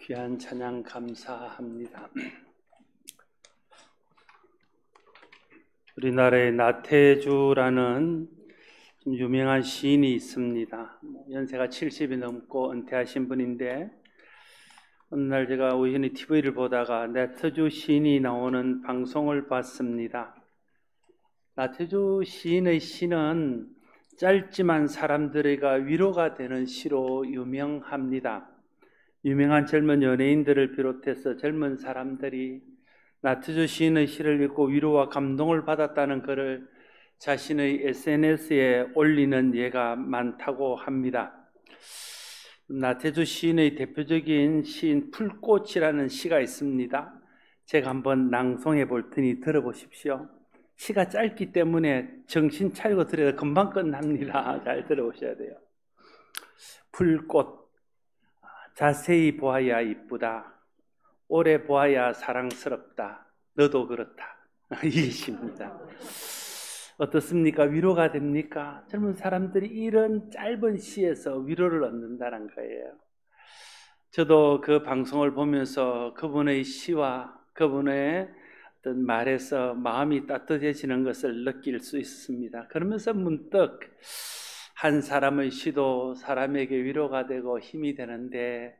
귀한 찬양 감사합니다. 우리나라에 나태주라는 좀 유명한 시인이 있습니다. 연세가 70이 넘고 은퇴하신 분인데, 어느 날 제가 우연히 TV를 보다가 나태주 시인이 나오는 방송을 봤습니다. 나태주 시인의 시는 짧지만 사람들에게 위로가 되는 시로 유명합니다. 유명한 젊은 연예인들을 비롯해서 젊은 사람들이 나태주 시인의 시를 읽고 위로와 감동을 받았다는 글을 자신의 SNS에 올리는 예가 많다고 합니다. 나태주 시인의 대표적인 시인 풀꽃이라는 시가 있습니다. 제가 한번 낭송해 볼 테니 들어보십시오. 시가 짧기 때문에 정신 차리고 들어야 금방 끝납니다. 잘 들어보셔야 돼요. 풀꽃, 자세히 보아야 이쁘다. 오래 보아야 사랑스럽다. 너도 그렇다. 이 시입니다. 어떻습니까? 위로가 됩니까? 젊은 사람들이 이런 짧은 시에서 위로를 얻는다는 거예요. 저도 그 방송을 보면서 그분의 시와 그분의 어떤 말에서 마음이 따뜻해지는 것을 느낄 수 있습니다. 그러면서 문득 한 사람의 시도 사람에게 위로가 되고 힘이 되는데,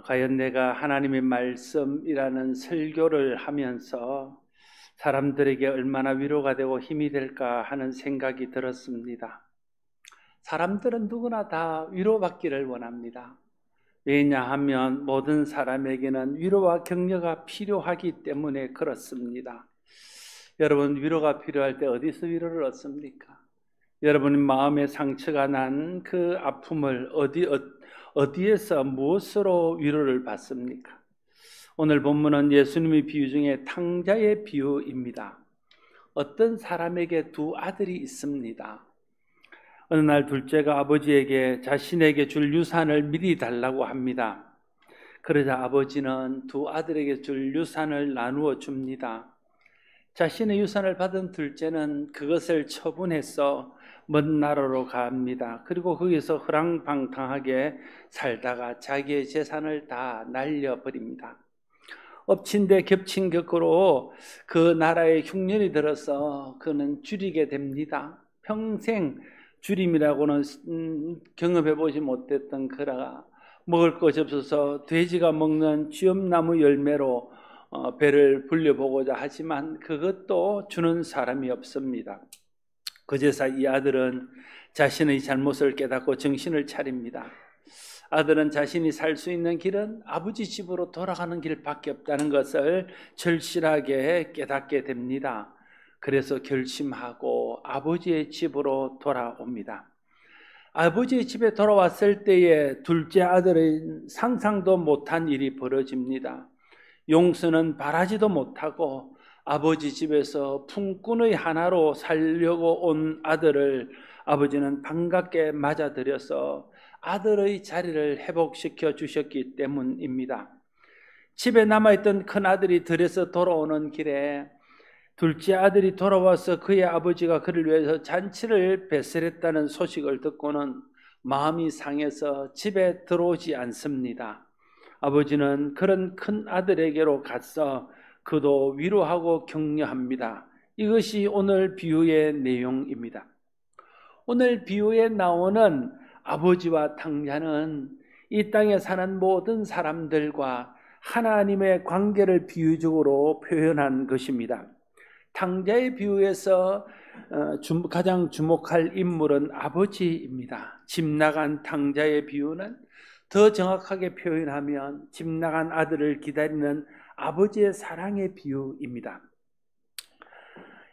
과연 내가 하나님의 말씀이라는 설교를 하면서 사람들에게 얼마나 위로가 되고 힘이 될까 하는 생각이 들었습니다. 사람들은 누구나 다 위로받기를 원합니다. 왜냐하면 모든 사람에게는 위로와 격려가 필요하기 때문에 그렇습니다. 여러분, 위로가 필요할 때 어디서 위로를 얻습니까? 여러분의 마음에 상처가 난 그 아픔을 어디에서 무엇으로 위로를 받습니까? 오늘 본문은 예수님의 비유 중에 탕자의 비유입니다. 어떤 사람에게 두 아들이 있습니다. 어느 날 둘째가 아버지에게 자신에게 줄 유산을 미리 달라고 합니다. 그러자 아버지는 두 아들에게 줄 유산을 나누어 줍니다. 자신의 유산을 받은 둘째는 그것을 처분해서 먼 나라로 갑니다. 그리고 거기서 허랑방탕하게 살다가 자기의 재산을 다 날려버립니다. 엎친 데 겹친 격으로 그 나라에 흉년이 들어서 그는 줄이게 됩니다. 평생 줄임이라고는 경험해보지 못했던 그가 먹을 것이 없어서 돼지가 먹는 쥐엄나무 열매로 배를 불려보고자 하지만 그것도 주는 사람이 없습니다. 그제서 이 아들은 자신의 잘못을 깨닫고 정신을 차립니다. 아들은 자신이 살 수 있는 길은 아버지 집으로 돌아가는 길밖에 없다는 것을 절실하게 깨닫게 됩니다. 그래서 결심하고 아버지의 집으로 돌아옵니다. 아버지의 집에 돌아왔을 때에 둘째 아들의 상상도 못한 일이 벌어집니다. 용서는 바라지도 못하고 아버지 집에서 품꾼의 하나로 살려고 온 아들을 아버지는 반갑게 맞아들여서 아들의 자리를 회복시켜 주셨기 때문입니다. 집에 남아있던 큰아들이 들에서 돌아오는 길에 둘째 아들이 돌아와서 그의 아버지가 그를 위해서 잔치를 배설했다는 소식을 듣고는 마음이 상해서 집에 들어오지 않습니다. 아버지는 그런 큰아들에게로 가서 그도 위로하고 격려합니다. 이것이 오늘 비유의 내용입니다. 오늘 비유에 나오는 아버지와 탕자는 이 땅에 사는 모든 사람들과 하나님의 관계를 비유적으로 표현한 것입니다. 탕자의 비유에서 가장 주목할 인물은 아버지입니다. 집 나간 탕자의 비유는 더 정확하게 표현하면 집 나간 아들을 기다리는 아버지의 사랑의 비유입니다.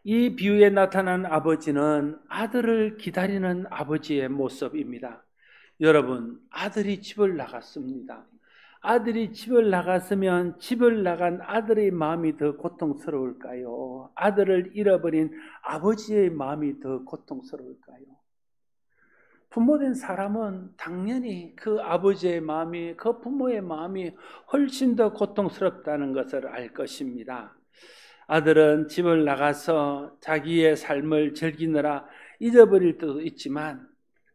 이 비유에 나타난 아버지는 아들을 기다리는 아버지의 모습입니다. 여러분, 아들이 집을 나갔습니다. 아들이 집을 나갔으면 집을 나간 아들의 마음이 더 고통스러울까요? 아들을 잃어버린 아버지의 마음이 더 고통스러울까요? 부모된 사람은 당연히 그 아버지의 마음이, 그 부모의 마음이 훨씬 더 고통스럽다는 것을 알 것입니다. 아들은 집을 나가서 자기의 삶을 즐기느라 잊어버릴 때도 있지만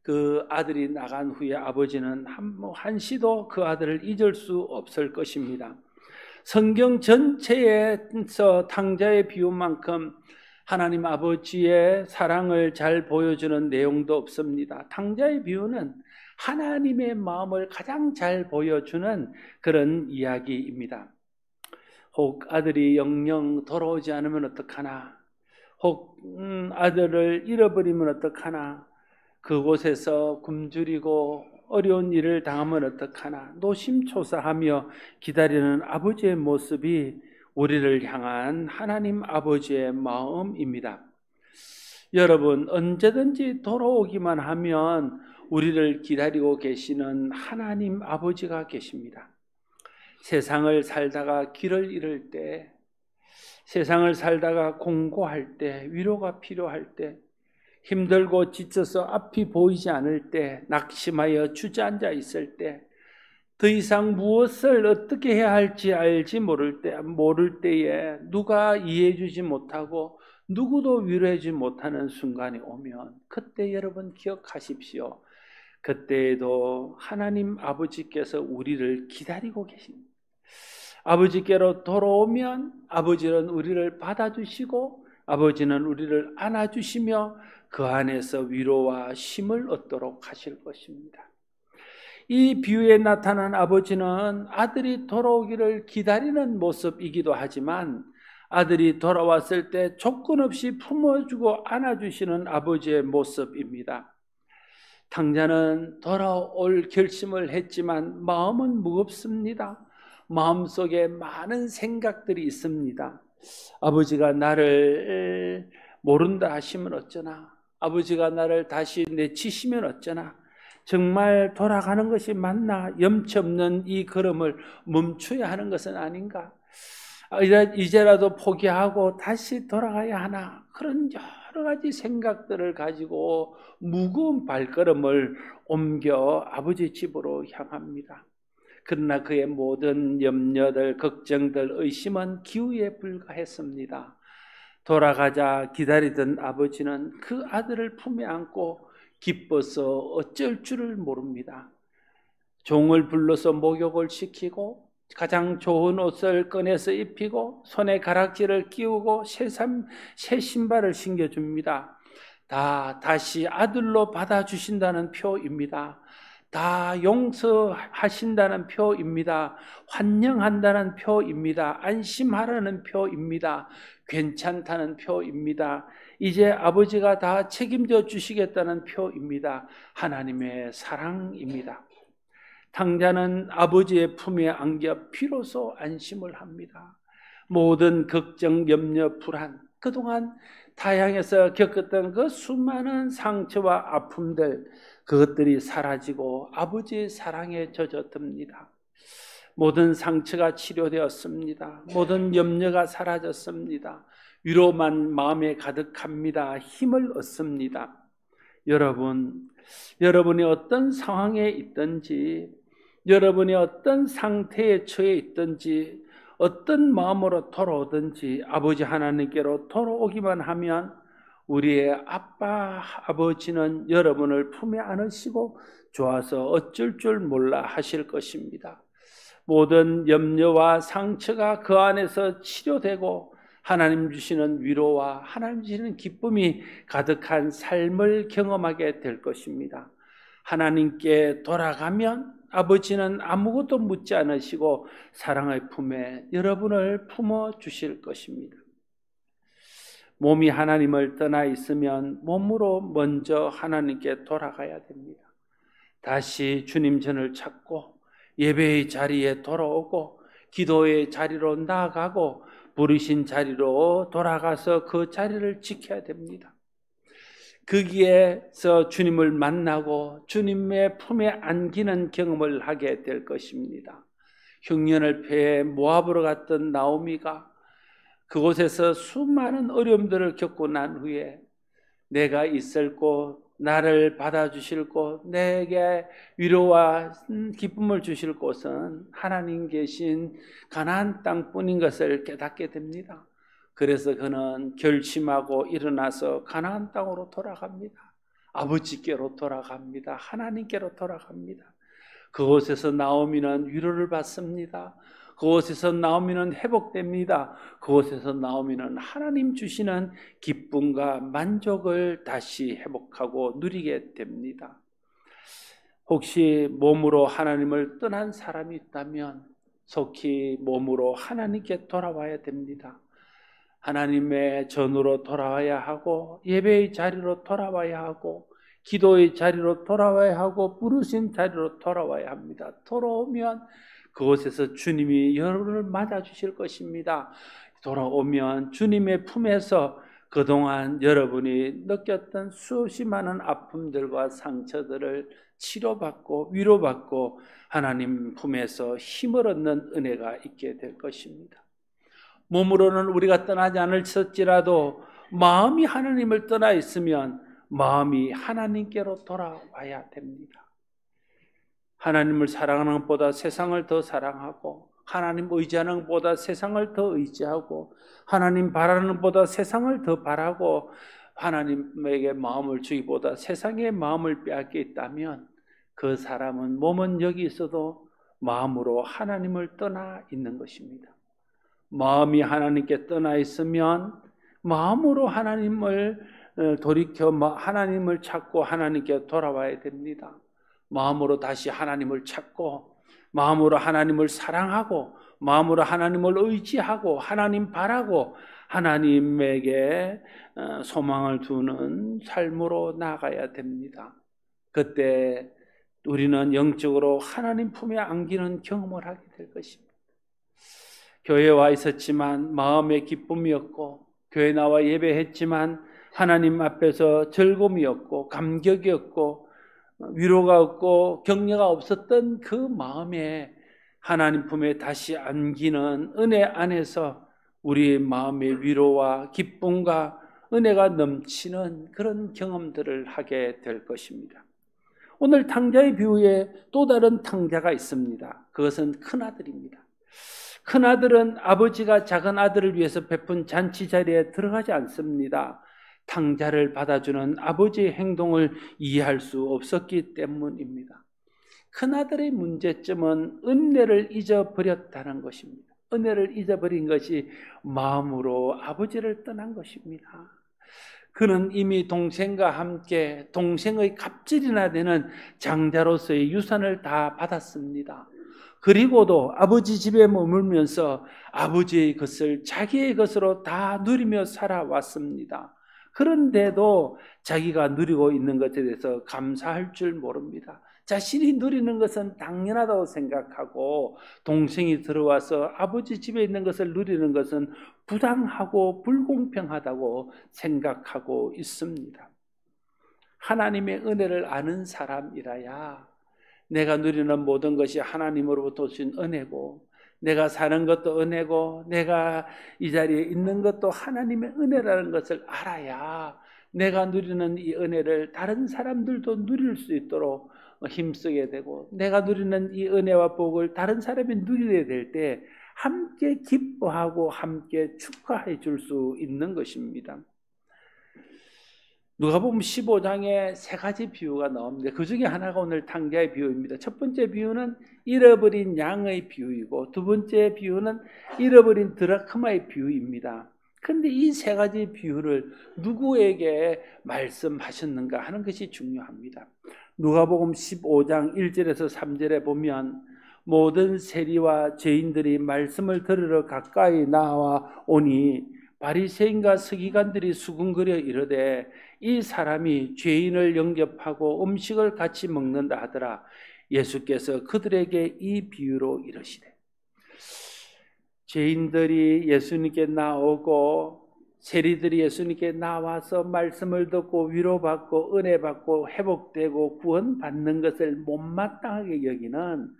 그 아들이 나간 후에 아버지는 한시도 그 아들을 잊을 수 없을 것입니다. 성경 전체에서 탕자의 비유만큼 하나님 아버지의 사랑을 잘 보여주는 내용도 없습니다. 탕자의 비유는 하나님의 마음을 가장 잘 보여주는 그런 이야기입니다. 혹 아들이 영영 돌아오지 않으면 어떡하나, 혹 아들을 잃어버리면 어떡하나, 그곳에서 굶주리고 어려운 일을 당하면 어떡하나, 노심초사하며 기다리는 아버지의 모습이 우리를 향한 하나님 아버지의 마음입니다. 여러분, 언제든지 돌아오기만 하면 우리를 기다리고 계시는 하나님 아버지가 계십니다. 세상을 살다가 길을 잃을 때, 세상을 살다가 공고할 때, 위로가 필요할 때, 힘들고 지쳐서 앞이 보이지 않을 때, 낙심하여 주저앉아 있을 때, 더 이상 무엇을 어떻게 해야 할지 알지 모를 때에 누가 이해해 주지 못하고 누구도 위로해 주지 못하는 순간이 오면, 그때 여러분 기억하십시오. 그때에도 하나님 아버지께서 우리를 기다리고 계십니다. 아버지께로 돌아오면 아버지는 우리를 받아주시고 아버지는 우리를 안아주시며 그 안에서 위로와 쉼을 얻도록 하실 것입니다. 이 비유에 나타난 아버지는 아들이 돌아오기를 기다리는 모습이기도 하지만 아들이 돌아왔을 때 조건 없이 품어주고 안아주시는 아버지의 모습입니다. 탕자는 돌아올 결심을 했지만 마음은 무겁습니다. 마음속에 많은 생각들이 있습니다. 아버지가 나를 모른다 하시면 어쩌나, 아버지가 나를 다시 내치시면 어쩌나, 정말 돌아가는 것이 맞나, 염치 없는 이 걸음을 멈춰야 하는 것은 아닌가, 이제라도 포기하고 다시 돌아가야 하나, 그런 여러 가지 생각들을 가지고 무거운 발걸음을 옮겨 아버지 집으로 향합니다. 그러나 그의 모든 염려들, 걱정들, 의심은 기우에 불과했습니다. 돌아가자 기다리던 아버지는 그 아들을 품에 안고 기뻐서 어쩔 줄을 모릅니다. 종을 불러서 목욕을 시키고 가장 좋은 옷을 꺼내서 입히고 손에 가락지를 끼우고 새 신발을 신겨줍니다. 다시 아들로 받아주신다는 표입니다. 다 용서하신다는 표입니다. 환영한다는 표입니다. 안심하라는 표입니다. 괜찮다는 표입니다. 이제 아버지가 다 책임져 주시겠다는 표입니다. 하나님의 사랑입니다. 탕자는 아버지의 품에 안겨 비로소 안심을 합니다. 모든 걱정, 염려, 불안, 그동안 타향에서 겪었던 그 수많은 상처와 아픔들, 그것들이 사라지고 아버지의 사랑에 젖어듭니다. 모든 상처가 치료되었습니다. 모든 염려가 사라졌습니다. 위로만 마음에 가득합니다. 힘을 얻습니다. 여러분이 어떤 상황에 있든지, 여러분이 어떤 상태에 처해 있든지, 어떤 마음으로 돌아오든지 아버지 하나님께로 돌아오기만 하면 우리의 아빠, 아버지는 여러분을 품에 안으시고 좋아서 어쩔 줄 몰라 하실 것입니다. 모든 염려와 상처가 그 안에서 치료되고 하나님 주시는 위로와 하나님 주시는 기쁨이 가득한 삶을 경험하게 될 것입니다. 하나님께 돌아가면 아버지는 아무것도 묻지 않으시고 사랑의 품에 여러분을 품어 주실 것입니다. 몸이 하나님을 떠나 있으면 몸으로 먼저 하나님께 돌아가야 됩니다. 다시 주님 전을 찾고 예배의 자리에 돌아오고 기도의 자리로 나아가고 부르신 자리로 돌아가서 그 자리를 지켜야 됩니다. 거기에서 주님을 만나고 주님의 품에 안기는 경험을 하게 될 것입니다. 흉년을 패해 모압으로 갔던 나오미가 그곳에서 수많은 어려움들을 겪고 난 후에 내가 있을 곳, 나를 받아주실 곳, 내게 위로와 기쁨을 주실 곳은 하나님 계신 가나안 땅뿐인 것을 깨닫게 됩니다. 그래서 그는 결심하고 일어나서 가나안 땅으로 돌아갑니다. 아버지께로 돌아갑니다. 하나님께로 돌아갑니다. 그곳에서 나오미는 위로를 받습니다. 그곳에서 나오미는 회복됩니다. 그곳에서 나오미는 하나님 주시는 기쁨과 만족을 다시 회복하고 누리게 됩니다. 혹시 몸으로 하나님을 떠난 사람이 있다면 속히 몸으로 하나님께 돌아와야 됩니다. 하나님의 전으로 돌아와야 하고 예배의 자리로 돌아와야 하고 기도의 자리로 돌아와야 하고 부르신 자리로 돌아와야 합니다. 돌아오면 그곳에서 주님이 여러분을 맞아주실 것입니다. 돌아오면 주님의 품에서 그동안 여러분이 느꼈던 수없이 많은 아픔들과 상처들을 치료받고 위로받고 하나님 품에서 힘을 얻는 은혜가 있게 될 것입니다. 몸으로는 우리가 떠나지 않을지라도 마음이 하나님을 떠나 있으면 마음이 하나님께로 돌아와야 됩니다. 하나님을 사랑하는 것보다 세상을 더 사랑하고 하나님 의지하는 것보다 세상을 더 의지하고 하나님 바라는 것보다 세상을 더 바라고 하나님에게 마음을 주기보다 세상의 마음을 빼앗겨 있다면 그 사람은 몸은 여기 있어도 마음으로 하나님을 떠나 있는 것입니다. 마음이 하나님께 떠나 있으면 마음으로 하나님을 돌이켜 하나님을 찾고 하나님께 돌아와야 됩니다. 마음으로 다시 하나님을 찾고 마음으로 하나님을 사랑하고 마음으로 하나님을 의지하고 하나님 바라고 하나님에게 소망을 두는 삶으로 나아가야 됩니다. 그때 우리는 영적으로 하나님 품에 안기는 경험을 하게 될 것입니다. 교회에 와 있었지만 마음의 기쁨이 없고 교회 나와 예배했지만 하나님 앞에서 즐거움이 없고 감격이 없고 위로가 없고 격려가 없었던 그 마음에 하나님 품에 다시 안기는 은혜 안에서 우리 마음의 위로와 기쁨과 은혜가 넘치는 그런 경험들을 하게 될 것입니다. 오늘 탕자의 비유에 또 다른 탕자가 있습니다. 그것은 큰아들입니다. 큰아들은 아버지가 작은 아들을 위해서 베푼 잔치 자리에 들어가지 않습니다. 탕자를 받아주는 아버지의 행동을 이해할 수 없었기 때문입니다. 큰아들의 문제점은 은혜를 잊어버렸다는 것입니다. 은혜를 잊어버린 것이 마음으로 아버지를 떠난 것입니다. 그는 이미 동생과 함께 동생의 갑질이나 되는 장자로서의 유산을 다 받았습니다. 그리고도 아버지 집에 머물면서 아버지의 것을 자기의 것으로 다 누리며 살아왔습니다. 그런데도 자기가 누리고 있는 것에 대해서 감사할 줄 모릅니다. 자신이 누리는 것은 당연하다고 생각하고 동생이 들어와서 아버지 집에 있는 것을 누리는 것은 부당하고 불공평하다고 생각하고 있습니다. 하나님의 은혜를 아는 사람이라야 내가 누리는 모든 것이 하나님으로부터 오신 은혜고 내가 사는 것도 은혜고 내가 이 자리에 있는 것도 하나님의 은혜라는 것을 알아야 내가 누리는 이 은혜를 다른 사람들도 누릴 수 있도록 힘쓰게 되고 내가 누리는 이 은혜와 복을 다른 사람이 누리게 될 때 함께 기뻐하고 함께 축하해 줄 수 있는 것입니다. 누가복음 15장에 세 가지 비유가 나옵니다. 그 중에 하나가 오늘 탕자의 비유입니다. 첫 번째 비유는 잃어버린 양의 비유이고 두 번째 비유는 잃어버린 드라크마의 비유입니다. 그런데 이 세 가지 비유를 누구에게 말씀하셨는가 하는 것이 중요합니다. 누가복음 15장 1절에서 3절에 보면 모든 세리와 죄인들이 말씀을 들으러 가까이 나와 오니 바리새인과 서기관들이 수군거려 이르되 이 사람이 죄인을 영접하고 음식을 같이 먹는다 하더라. 예수께서 그들에게 이 비유로 이르시되 죄인들이 예수님께 나오고 세리들이 예수님께 나와서 말씀을 듣고 위로받고 은혜받고 회복되고 구원받는 것을 못마땅하게 여기는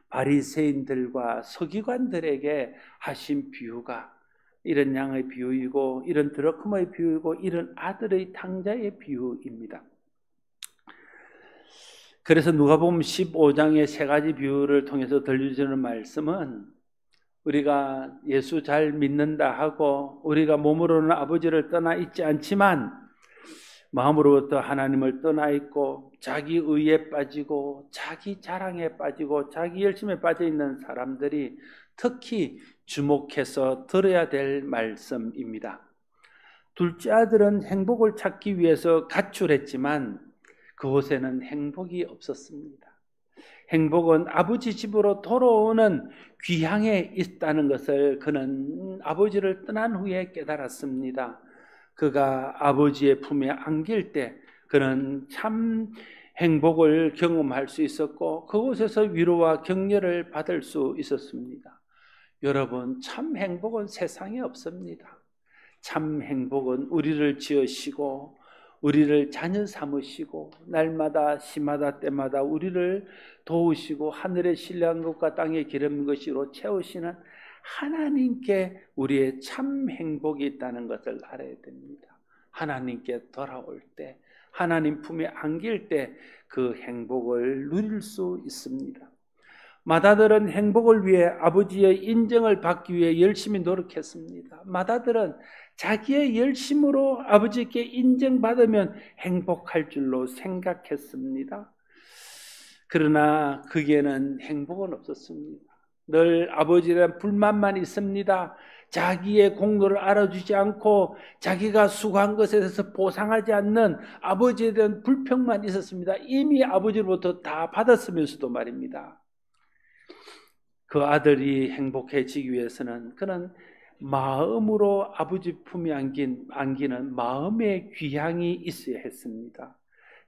바리새인들과 서기관들에게 하신 비유가 이런 양의 비유이고 이런 드라크마의 비유이고 이런 아들의 탕자의 비유입니다. 그래서 누가복음 15장의 세 가지 비유를 통해서 들려주는 말씀은 우리가 예수 잘 믿는다 하고 우리가 몸으로는 아버지를 떠나 있지 않지만 마음으로부터 하나님을 떠나 있고 자기 의에 빠지고 자기 자랑에 빠지고 자기 열심에 빠져 있는 사람들이 특히 주목해서 들어야 될 말씀입니다. 둘째 아들은 행복을 찾기 위해서 가출했지만 그곳에는 행복이 없었습니다. 행복은 아버지 집으로 돌아오는 귀향에 있다는 것을 그는 아버지를 떠난 후에 깨달았습니다. 그가 아버지의 품에 안길 때 그는 참 행복을 경험할 수 있었고 그곳에서 위로와 격려를 받을 수 있었습니다. 여러분, 참 행복은 세상에 없습니다. 참 행복은 우리를 지으시고 우리를 자녀 삼으시고 날마다 시마다 때마다 우리를 도우시고 하늘에 신뢰한 것과 땅에 기름진 것으로 채우시는 하나님께 우리의 참 행복이 있다는 것을 알아야 됩니다. 하나님께 돌아올 때, 하나님 품에 안길 때 그 행복을 누릴 수 있습니다. 맏아들은 행복을 위해 아버지의 인정을 받기 위해 열심히 노력했습니다. 맏아들은 자기의 열심으로 아버지께 인정받으면 행복할 줄로 생각했습니다. 그러나 그에게는 행복은 없었습니다. 늘 아버지에 대한 불만만 있습니다. 자기의 공로를 알아주지 않고 자기가 수고한 것에 대해서 보상하지 않는 아버지에 대한 불평만 있었습니다. 이미 아버지로부터 다 받았으면서도 말입니다. 그 아들이 행복해지기 위해서는 그는 마음으로 아버지 품에 안기는 마음의 귀향이 있어야 했습니다.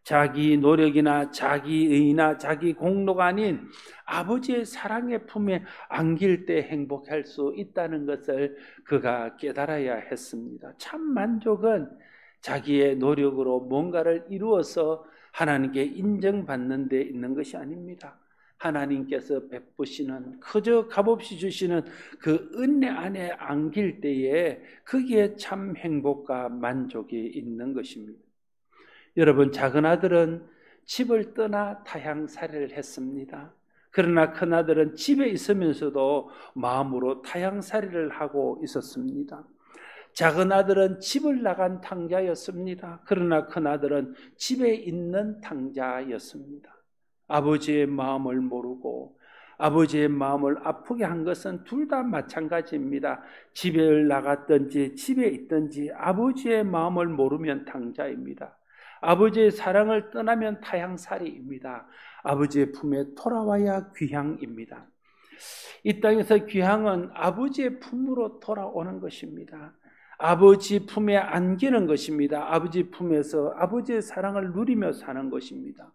자기 노력이나 자기 의나 자기 공로가 아닌 아버지의 사랑의 품에 안길 때 행복할 수 있다는 것을 그가 깨달아야 했습니다. 참 만족은 자기의 노력으로 뭔가를 이루어서 하나님께 인정받는 데 있는 것이 아닙니다. 하나님께서 베푸시는 그저 값없이 주시는 그 은혜 안에 안길 때에 거기에 참 행복과 만족이 있는 것입니다. 여러분, 작은 아들은 집을 떠나 타향살이를 했습니다. 그러나 큰 아들은 집에 있으면서도 마음으로 타향살이를 하고 있었습니다. 작은 아들은 집을 나간 탕자였습니다. 그러나 큰 아들은 집에 있는 탕자였습니다. 아버지의 마음을 모르고 아버지의 마음을 아프게 한 것은 둘 다 마찬가지입니다. 집에 나갔든지 집에 있든지 아버지의 마음을 모르면 탕자입니다. 아버지의 사랑을 떠나면 타향살이입니다. 아버지의 품에 돌아와야 귀향입니다. 이 땅에서 귀향은 아버지의 품으로 돌아오는 것입니다. 아버지 품에 안기는 것입니다. 아버지 품에서 아버지의 사랑을 누리며 사는 것입니다.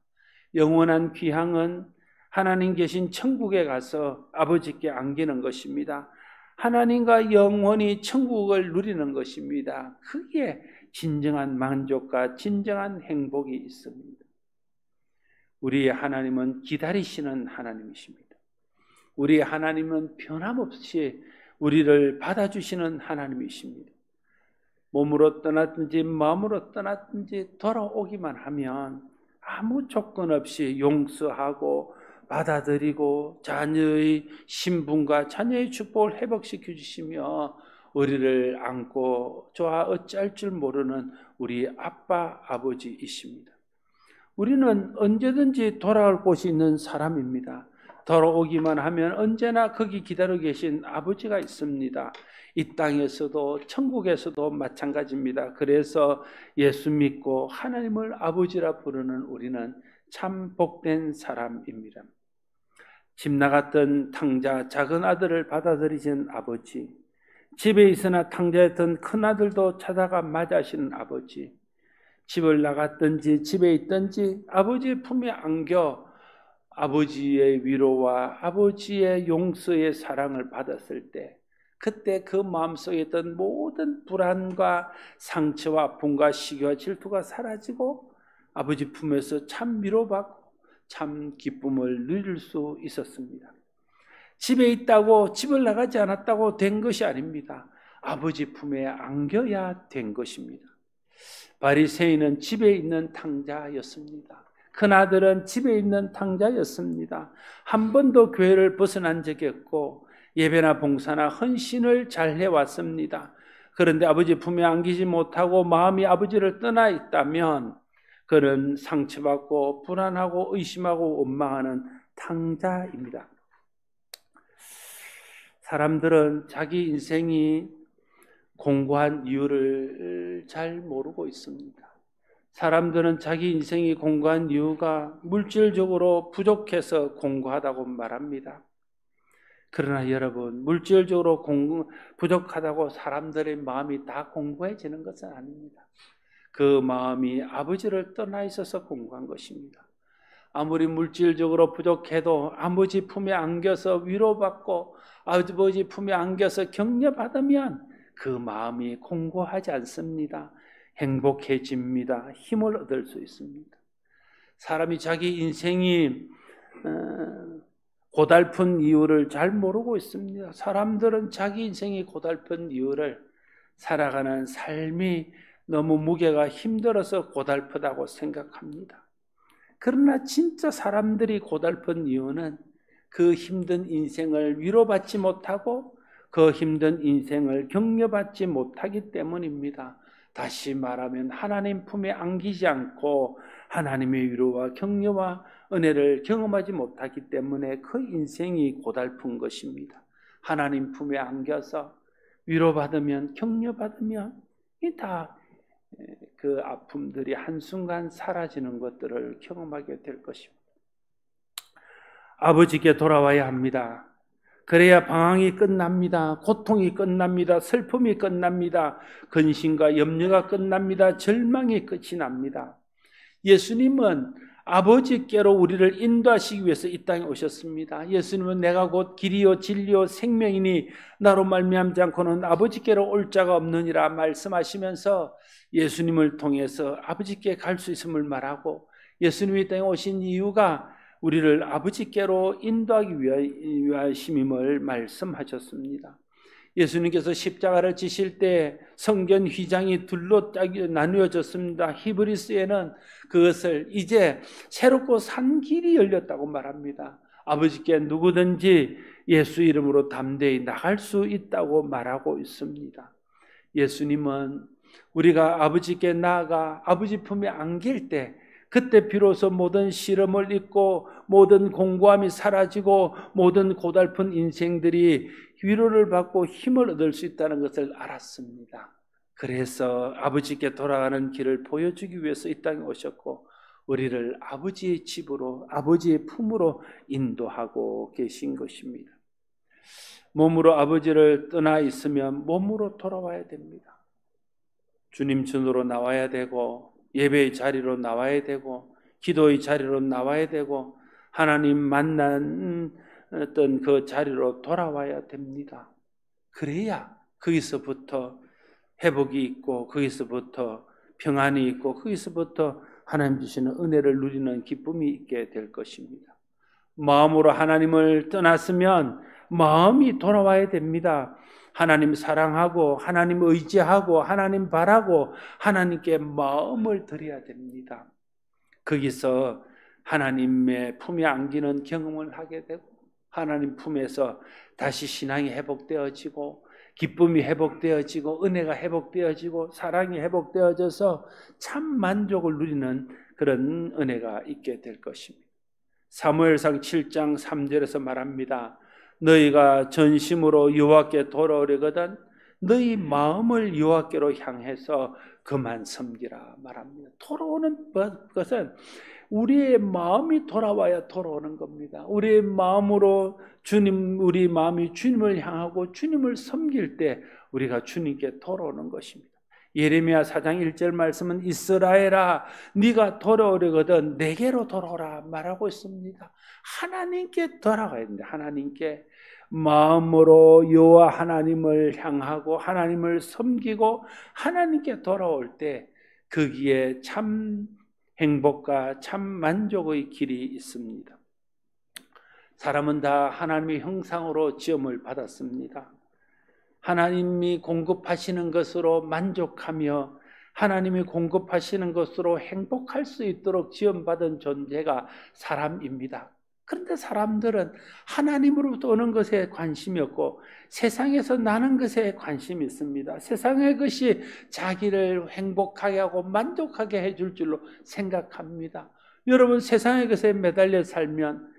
영원한 귀향은 하나님 계신 천국에 가서 아버지께 안기는 것입니다. 하나님과 영원히 천국을 누리는 것입니다. 그게 진정한 만족과 진정한 행복이 있습니다. 우리의 하나님은 기다리시는 하나님이십니다. 우리의 하나님은 변함없이 우리를 받아주시는 하나님이십니다. 몸으로 떠났든지 마음으로 떠났든지 돌아오기만 하면 아무 조건 없이 용서하고 받아들이고 자녀의 신분과 자녀의 축복을 회복시켜 주시며 우리를 안고 저와 어찌할 줄 모르는 우리 아빠 아버지이십니다. 우리는 언제든지 돌아올 곳이 있는 사람입니다. 돌아오기만 하면 언제나 거기 기다려 계신 아버지가 있습니다. 이 땅에서도 천국에서도 마찬가지입니다. 그래서 예수 믿고 하나님을 아버지라 부르는 우리는 참 복된 사람입니다. 집 나갔던 탕자 작은 아들을 받아들이신 아버지, 집에 있으나 탕자였던 큰 아들도 찾아가 맞이하시는 아버지, 집을 나갔든지 집에 있든지 아버지의 품에 안겨 아버지의 위로와 아버지의 용서의 사랑을 받았을 때 그때 그 마음속에 있던 모든 불안과 상처와 아픔과 시기와 질투가 사라지고 아버지 품에서 참 위로받고 참 기쁨을 누릴 수 있었습니다. 집에 있다고 집을 나가지 않았다고 된 것이 아닙니다. 아버지 품에 안겨야 된 것입니다. 바리새인은 집에 있는 탕자였습니다. 큰아들은 집에 있는 탕자였습니다. 한 번도 교회를 벗어난 적이 없고 예배나 봉사나 헌신을 잘 해왔습니다. 그런데 아버지 품에 안기지 못하고 마음이 아버지를 떠나 있다면 그는 상처받고 불안하고 의심하고 원망하는 탕자입니다. 사람들은 자기 인생이 공고한 이유를 잘 모르고 있습니다. 사람들은 자기 인생이 공고한 이유가 물질적으로 부족해서 공고하다고 말합니다. 그러나 여러분, 물질적으로 부족하다고 사람들의 마음이 다 공고해지는 것은 아닙니다. 그 마음이 아버지를 떠나 있어서 공고한 것입니다. 아무리 물질적으로 부족해도 아버지 품에 안겨서 위로받고 아버지 품에 안겨서 격려받으면 그 마음이 공고하지 않습니다. 행복해집니다. 힘을 얻을 수 있습니다. 사람이 자기 인생이 고달픈 이유를 잘 모르고 있습니다. 사람들은 자기 인생이 고달픈 이유를 살아가는 삶이 너무 무게가 힘들어서 고달프다고 생각합니다. 그러나 진짜 사람들이 고달픈 이유는 그 힘든 인생을 위로받지 못하고 그 힘든 인생을 격려받지 못하기 때문입니다. 다시 말하면 하나님 품에 안기지 않고 하나님의 위로와 격려와 은혜를 경험하지 못하기 때문에 그 인생이 고달픈 것입니다. 하나님 품에 안겨서 위로받으면 격려받으면 다 그 아픔들이 한순간 사라지는 것들을 경험하게 될 것입니다. 아버지께 돌아와야 합니다. 그래야 방황이 끝납니다. 고통이 끝납니다. 슬픔이 끝납니다. 근심과 염려가 끝납니다. 절망이 끝이 납니다. 예수님은 아버지께로 우리를 인도하시기 위해서 이 땅에 오셨습니다. 예수님은 내가 곧 길이요 진리요 생명이니 나로 말미암지 않고는 아버지께로 올 자가 없느니라 말씀하시면서 예수님을 통해서 아버지께 갈 수 있음을 말하고, 예수님이 이 땅에 오신 이유가 우리를 아버지께로 인도하기 위하심임을 말씀하셨습니다. 예수님께서 십자가를 지실 때 성전 휘장이 둘로 나누어졌습니다. 히브리스에는 그것을 이제 새롭고 산 길이 열렸다고 말합니다. 아버지께 누구든지 예수 이름으로 담대히 나갈 수 있다고 말하고 있습니다. 예수님은 우리가 아버지께 나아가 아버지 품에 안길 때 그때 비로소 모든 시름을 잊고 모든 공고함이 사라지고 모든 고달픈 인생들이 위로를 받고 힘을 얻을 수 있다는 것을 알았습니다. 그래서 아버지께 돌아가는 길을 보여주기 위해서 이 땅에 오셨고 우리를 아버지의 집으로 아버지의 품으로 인도하고 계신 것입니다. 몸으로 아버지를 떠나 있으면 몸으로 돌아와야 됩니다. 주님 전으로 나와야 되고 예배의 자리로 나와야 되고 기도의 자리로 나와야 되고 하나님 만난 어떤 그 자리로 돌아와야 됩니다. 그래야 거기서부터 회복이 있고 거기서부터 평안이 있고 거기서부터 하나님 주시는 은혜를 누리는 기쁨이 있게 될 것입니다. 마음으로 하나님을 떠났으면 마음이 돌아와야 됩니다. 하나님 사랑하고 하나님 의지하고 하나님 바라고 하나님께 마음을 드려야 됩니다. 거기서 하나님의 품에 안기는 경험을 하게 되고 하나님 품에서 다시 신앙이 회복되어지고 기쁨이 회복되어지고 은혜가 회복되어지고 사랑이 회복되어져서 참 만족을 누리는 그런 은혜가 있게 될 것입니다. 사무엘상 7장 3절에서 말합니다. 너희가 전심으로 여호와께 돌아오려거든 너희 마음을 여호와께로 향해서 그만 섬기라 말합니다. 돌아오는 것은 우리의 마음이 돌아와야 돌아오는 겁니다. 우리의 마음으로 우리 마음이 주님을 향하고 주님을 섬길 때 우리가 주님께 돌아오는 것입니다. 예레미야 4장 1절 말씀은 이스라엘아 네가 돌아오려거든 내게로 돌아오라 말하고 있습니다. 하나님께 돌아가야 됩니다. 하나님께 마음으로 여호와 하나님을 향하고 하나님을 섬기고 하나님께 돌아올 때 거기에 참 행복과 참 만족의 길이 있습니다. 사람은 다 하나님의 형상으로 지음을 받았습니다. 하나님이 공급하시는 것으로 만족하며 하나님이 공급하시는 것으로 행복할 수 있도록 지음받은 존재가 사람입니다. 그런데 사람들은 하나님으로부터 오는 것에 관심이 없고 세상에서 나는 것에 관심이 있습니다. 세상의 것이 자기를 행복하게 하고 만족하게 해줄 줄로 생각합니다. 여러분, 세상의 것에 매달려 살면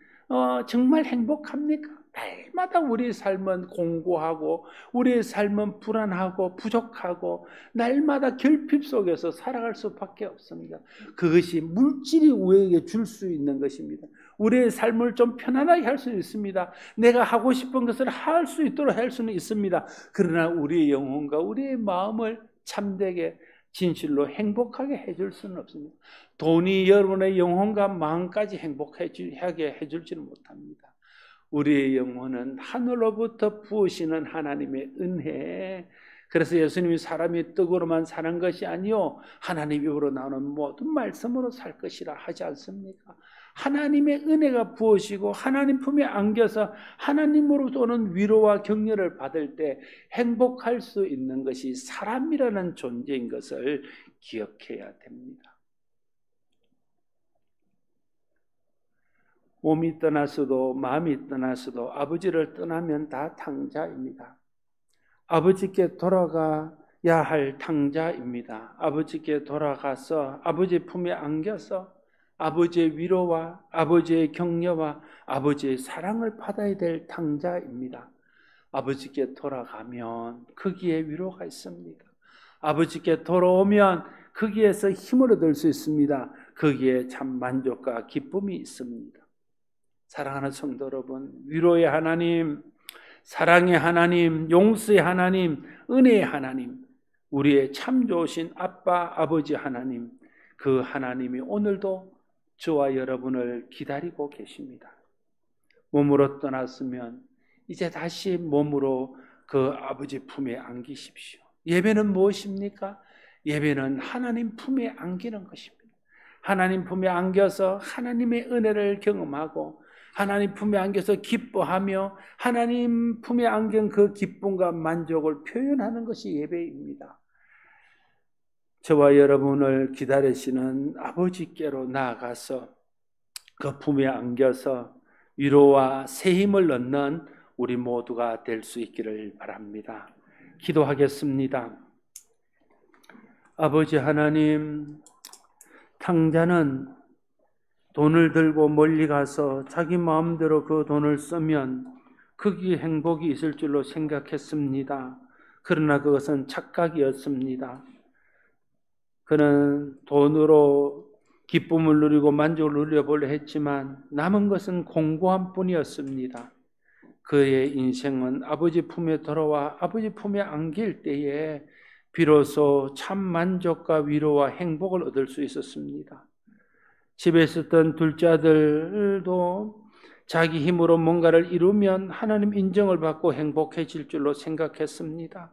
정말 행복합니까? 날마다 우리의 삶은 공고하고 우리의 삶은 불안하고 부족하고 날마다 결핍 속에서 살아갈 수밖에 없습니다. 그것이 물질이 우리에게 줄 수 있는 것입니다. 우리의 삶을 좀 편안하게 할 수 있습니다. 내가 하고 싶은 것을 할 수 있도록 할 수는 있습니다. 그러나 우리의 영혼과 우리의 마음을 참되게 진실로 행복하게 해줄 수는 없습니다. 돈이 여러분의 영혼과 마음까지 행복하게 해줄지는 못합니다. 우리의 영혼은 하늘로부터 부으시는 하나님의 은혜. 그래서 예수님이 사람이 떡으로만 사는 것이 아니요 하나님 입으로 나오는 모든 말씀으로 살 것이라 하지 않습니까? 하나님의 은혜가 부으시고 하나님 품에 안겨서 하나님으로부터 오는 위로와 격려를 받을 때 행복할 수 있는 것이 사람이라는 존재인 것을 기억해야 됩니다. 몸이 떠났어도 마음이 떠났어도 아버지를 떠나면 다 탕자입니다. 아버지께 돌아가야 할 탕자입니다. 아버지께 돌아가서 아버지 품에 안겨서 아버지의 위로와 아버지의 격려와 아버지의 사랑을 받아야 될 탕자입니다. 아버지께 돌아가면 거기에 위로가 있습니다. 아버지께 돌아오면 거기에서 힘을 얻을 수 있습니다. 거기에 참 만족과 기쁨이 있습니다. 사랑하는 성도 여러분, 위로의 하나님, 사랑의 하나님, 용서의 하나님, 은혜의 하나님, 우리의 참 좋으신 아빠, 아버지 하나님, 그 하나님이 오늘도 저와 여러분을 기다리고 계십니다. 몸으로 떠났으면 이제 다시 몸으로 그 아버지 품에 안기십시오. 예배는 무엇입니까? 예배는 하나님 품에 안기는 것입니다. 하나님 품에 안겨서 하나님의 은혜를 경험하고 하나님 품에 안겨서 기뻐하며 하나님 품에 안긴 그 기쁨과 만족을 표현하는 것이 예배입니다. 저와 여러분을 기다리시는 아버지께로 나아가서 그 품에 안겨서 위로와 새 힘을 얻는 우리 모두가 될 수 있기를 바랍니다. 기도하겠습니다. 아버지 하나님, 탕자는 돈을 들고 멀리 가서 자기 마음대로 그 돈을 쓰면 거기에 행복이 있을 줄로 생각했습니다. 그러나 그것은 착각이었습니다. 그는 돈으로 기쁨을 누리고 만족을 누려보려 했지만 남은 것은 공고함 뿐이었습니다. 그의 인생은 아버지 품에 돌아와 아버지 품에 안길 때에 비로소 참 만족과 위로와 행복을 얻을 수 있었습니다. 집에 있었던 둘째 아들도 자기 힘으로 뭔가를 이루면 하나님 인정을 받고 행복해질 줄로 생각했습니다.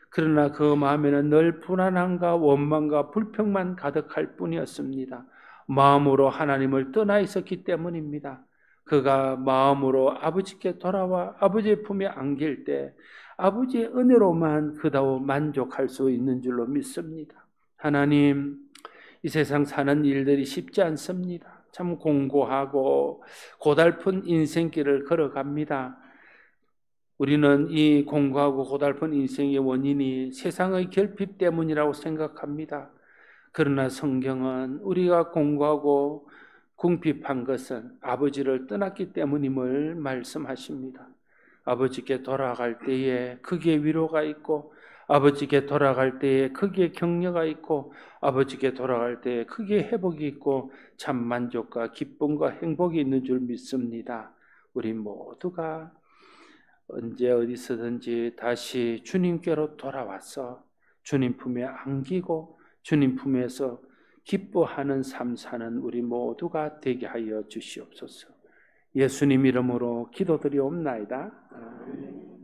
그러나 그 마음에는 늘 불안함과 원망과 불평만 가득할 뿐이었습니다. 마음으로 하나님을 떠나 있었기 때문입니다. 그가 마음으로 아버지께 돌아와 아버지의 품에 안길 때 아버지의 은혜로만 그다오 만족할 수 있는 줄로 믿습니다. 하나님, 이 세상 사는 일들이 쉽지 않습니다. 참 공고하고 고달픈 인생길을 걸어갑니다. 우리는 이 공고하고 고달픈 인생의 원인이 세상의 결핍 때문이라고 생각합니다. 그러나 성경은 우리가 공고하고 궁핍한 것은 아버지를 떠났기 때문임을 말씀하십니다. 아버지께 돌아갈 때에 크게 위로가 있고 아버지께 돌아갈 때에 크게 격려가 있고 아버지께 돌아갈 때에 크게 회복이 있고 참 만족과 기쁨과 행복이 있는 줄 믿습니다. 우리 모두가 언제 어디서든지 다시 주님께로 돌아와서 주님 품에 안기고 주님 품에서 기뻐하는 삶 사는 우리 모두가 되게 하여 주시옵소서. 예수님 이름으로 기도드리옵나이다. 아멘.